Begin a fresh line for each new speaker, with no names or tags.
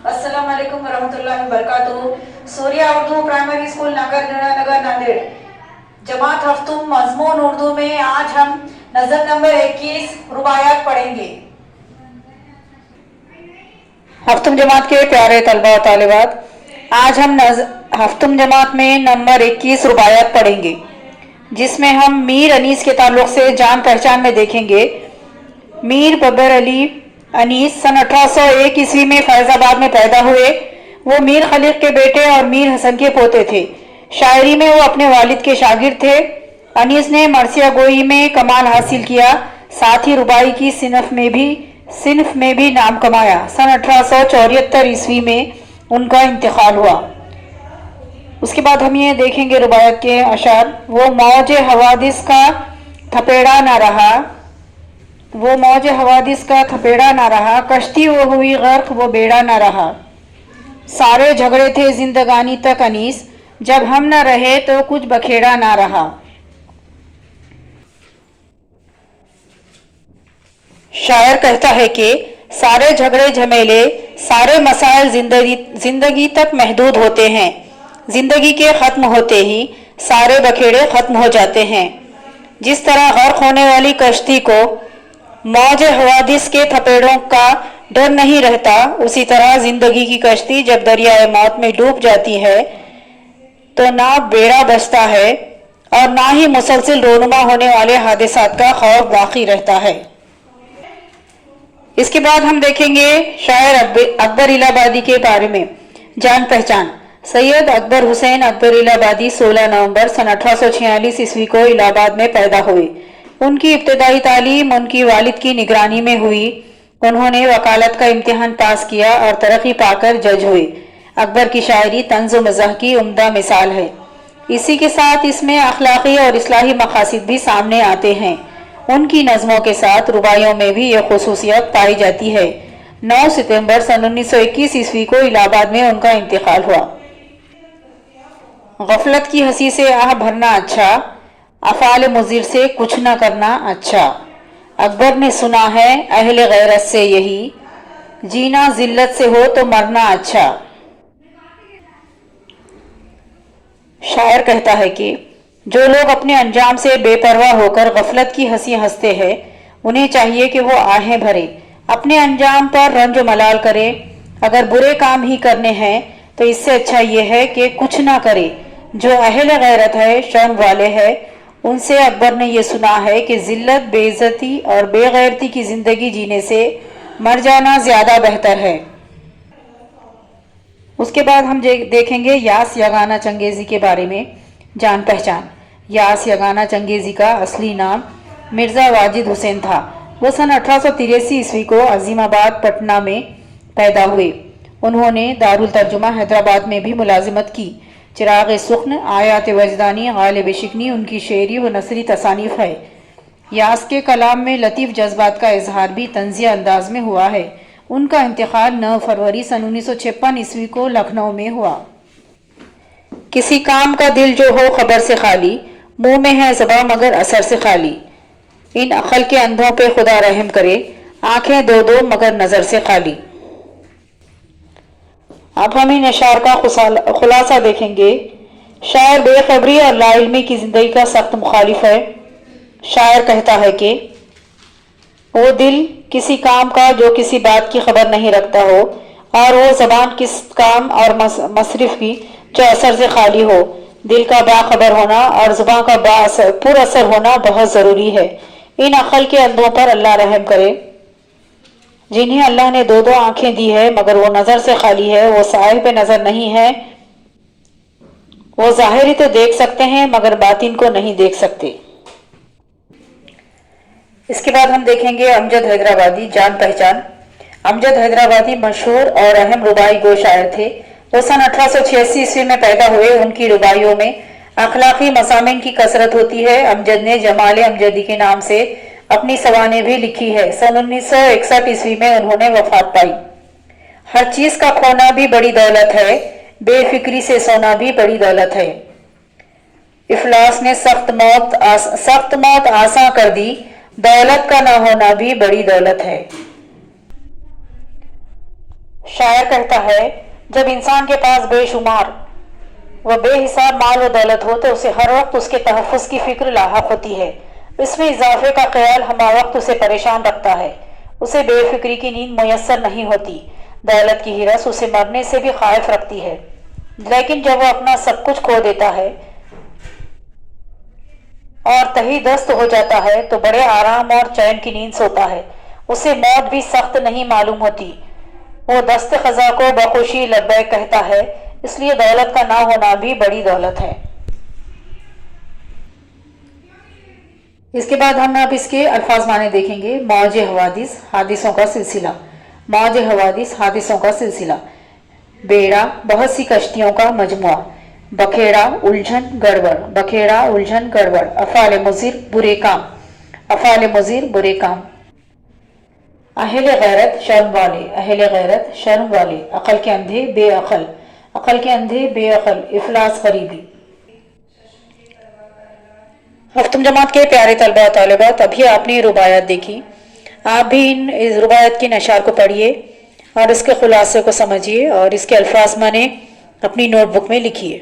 अस्सलाम वालेकुम वरहमतुल्लाहि वबरकातुहू। सूर्या उर्दू प्राइमरी स्कूल नगर नगर नांदेड़। जमात हफ्तुम मजमून उर्दू में आज हम नजर नंबर 21 रुबायात पढ़ेंगे। हफ्तुम जमात के प्यारे तलबा और तालिबात, आज हम हफ्तुम जमात में नंबर 21 रुबायात पढ़ेंगे, जिसमें हम मीर अनीस के ताल्लुक से जान पहचान में देखेंगे। मीर बबर अली अनीस सन 1801 ईस्वी में फैजाबाद में पैदा हुए। वो मीर खलीक के बेटे और मीर हसन के पोते थे। शायरी में वो अपने वालिद के शागिर्द थे। अनीस ने मरसिया गोई में कमाल हासिल किया, साथ ही रुबाई की सिनफ में भी नाम कमाया। सन 1874 ईस्वी में उनका इंतकाल हुआ। उसके बाद हम ये देखेंगे रुबायत के अशार। वो मौज हवादिस का थपेड़ा ना रहा, कश्ती वो हुई गर्क, वो बेड़ा ना रहा। सारे झगड़े थे जिंदगानी तक अनीस, जब हम न रहे तो कुछ बखेड़ा ना रहा। शायर कहता है कि सारे झगड़े झमेले, सारे मसाइल जिंदगी तक महदूद होते हैं। जिंदगी के खत्म होते ही सारे बखेड़े खत्म हो जाते हैं। जिस तरह गर्क होने वाली कश्ती को मौज हवादिस के थपेड़ों का डर नहीं रहता, उसी तरह जिंदगी की कश्ती जब दरियाए मौत में डूब जाती है तो ना बेड़ा बचता है और ना ही मुसलसिल रोनुमा होने वाले हादिसात का खौफ बाकी रहता है। इसके बाद हम देखेंगे शायर अकबर इलाहाबादी के बारे में जान पहचान। सैयद अकबर हुसैन अकबर इलाहाबादी 16 नवंबर सन 1846 ईस्वी को इलाहाबाद में पैदा हुए। उनकी इब्तदाई तालीम उनकी वालिद की निगरानी में हुई। उन्होंने वकालत का इम्तिहान पास किया और तरक्की पाकर जज हुए। अकबर की शायरी तंज़ व मज़ाह की उम्दा मिसाल है। इसी के साथ इसमें अखलाकी और इस्लाही मकासिद भी सामने आते हैं। उनकी नज़मों के साथ रुबाइयों में भी यह खुसूसियत पाई जाती है। 9 सितंबर सन 1921 ईस्वी को इलाहाबाद में उनका इंतकाल हुआ। गफलत की हंसी से आह भरना अच्छा, अफाल मुज़िर से कुछ न करना अच्छा। अकबर ने सुना है अहले गैरत से यही, जीना जिल्लत से हो तो मरना अच्छा। शायर कहता है कि जो लोग अपने अंजाम से बेपरवाह होकर गफलत की हंसी हंसते हैं, उन्हें चाहिए कि वो आहें भरे, अपने अंजाम पर रंज मलाल करे। अगर बुरे काम ही करने हैं तो इससे अच्छा ये है कि कुछ ना करे। जो अहले गैरत है, शर्म वाले हैं, उनसे अकबर ने ये सुना है कि जिल्लत, बेइज्जती और बेगैरती की जिंदगी जीने से मर जाना ज्यादा बेहतर है। उसके बाद हम देखेंगे यास यगाना चंगेजी के बारे में जान पहचान। यास यगाना चंगेजी का असली नाम मिर्ज़ा वाजिद हुसैन था। वो सन 1883 ईस्वी को अजीमाबाद पटना में पैदा हुए। उन्होंने दारुल तर्जुमा हैदराबाद में भी मुलाजिमत की। चिराग सुख्न, आयात वजदानी, गालिब शिकनी उनकी शेरी व नसरी तसानीफ है। यास के कलाम में लतीफ़ जज्बात का इजहार भी तंजिया अंदाज में हुआ है। उनका इंतकाल 9 फरवरी सन 1956 ईस्वी को लखनऊ में हुआ। किसी काम का दिल जो हो खबर से खाली, मुंह में है ज़बां मगर असर से खाली। इन अक्ल के अंधों पे खुदा रहम करे, आंखें दो दो मगर नजर से खाली। अब हम इन अशार का खुलासा देखेंगे। शायर बेखबरी और लाइल्मी की जिंदगी का सख्त मुखालिफ है। शायर कहता है कि वो दिल किसी काम का जो किसी बात की खबर नहीं रखता हो, और वो जबान किस काम और मसरफ की जो असर से खाली हो। दिल का बाखबर होना और जुबान का पुरअसर होना बहुत ज़रूरी है। इन अक्ल के अंधों पर अल्लाह रहम करे, जिन्हें अल्लाह ने दो दो आंखें दी है मगर वो नज़र से खाली है। वो साहिब पे नज़र नहीं है। वो ज़ाहिरी तो देख सकते हैं मगर बातिन को नहीं देख सकते। इसके बाद हम देखेंगे अमजद हैदराबादी जान पहचान। अमजद हैदराबादी मशहूर और अहम रुबाई गो शायर थे। वो सन 1886 ईस्वी में पैदा हुए। उनकी रुबाइयों में अखलाकी मसामिन की कसरत होती है। अमजद ने जमाल अमजदी के नाम से अपनी सवानें भी लिखी है। सन 1961 ईस्वी में उन्होंने वफात पाई। हर चीज का खोना भी बड़ी दौलत है, बेफिक्री से सोना भी बड़ी दौलत है। इफलास ने सख्त मौत आसान कर दी, दौलत का ना होना भी बड़ी दौलत है। شاعر کہتا ہے جب انسان کے پاس بے شمار و بے حساب مال و دولت ہو تو اسے ہر وقت اس کے تحفظ کی فکر لاحق ہوتی ہے. اس میں اضافے کا خیال ہمہ وقت اسے پریشان رکھتا ہے. اسے بے فکری کی نیند میسر نہیں ہوتی. دولت کی ہرس اسے مرنے سے بھی خائف رکھتی ہے. لیکن جب وہ اپنا سب کچھ کھو دیتا ہے اور تہی دست ہو جاتا ہے تو بڑے آرام اور چین کی نیند سوتا ہے. اسے موت بھی سخت نہیں معلوم ہوتی. وہ دست خزاں کو بخوشی لبیک کہتا ہے. اس لیے دولت کا نہ ہونا بھی بڑی دولت ہے. اس کے بعد ہم اب اس کے الفاظ معنی دیکھیں گے. موج حوادث حادثوں کا سلسلہ. موج حوادث حادثوں کا سلسلہ. بیڑا بہت سی کشتیوں کا مجموعہ. بکھیڑا الجھن گڑبڑ. بکھیڑا الجھن گڑبڑ. افعال مضر برے کام. افعال مضر برے کام. اہل غیرت شرم والے. اہل غیرت شرم والے. عقل کے اندھے بے عقل. عقل کے اندھے بے عقل. افلاس غریبی. ہفتم جماعت کے پیارے طلبہ و طالبات، ابھی آپ نے رباعیات دیکھی. آپ بھی اس رباعیات کی نشار کو پڑھیے اور اس کے خلاصے کو سمجھیے اور اس کے الفاظ معنی اپنی نوٹ بک میں لکھیے.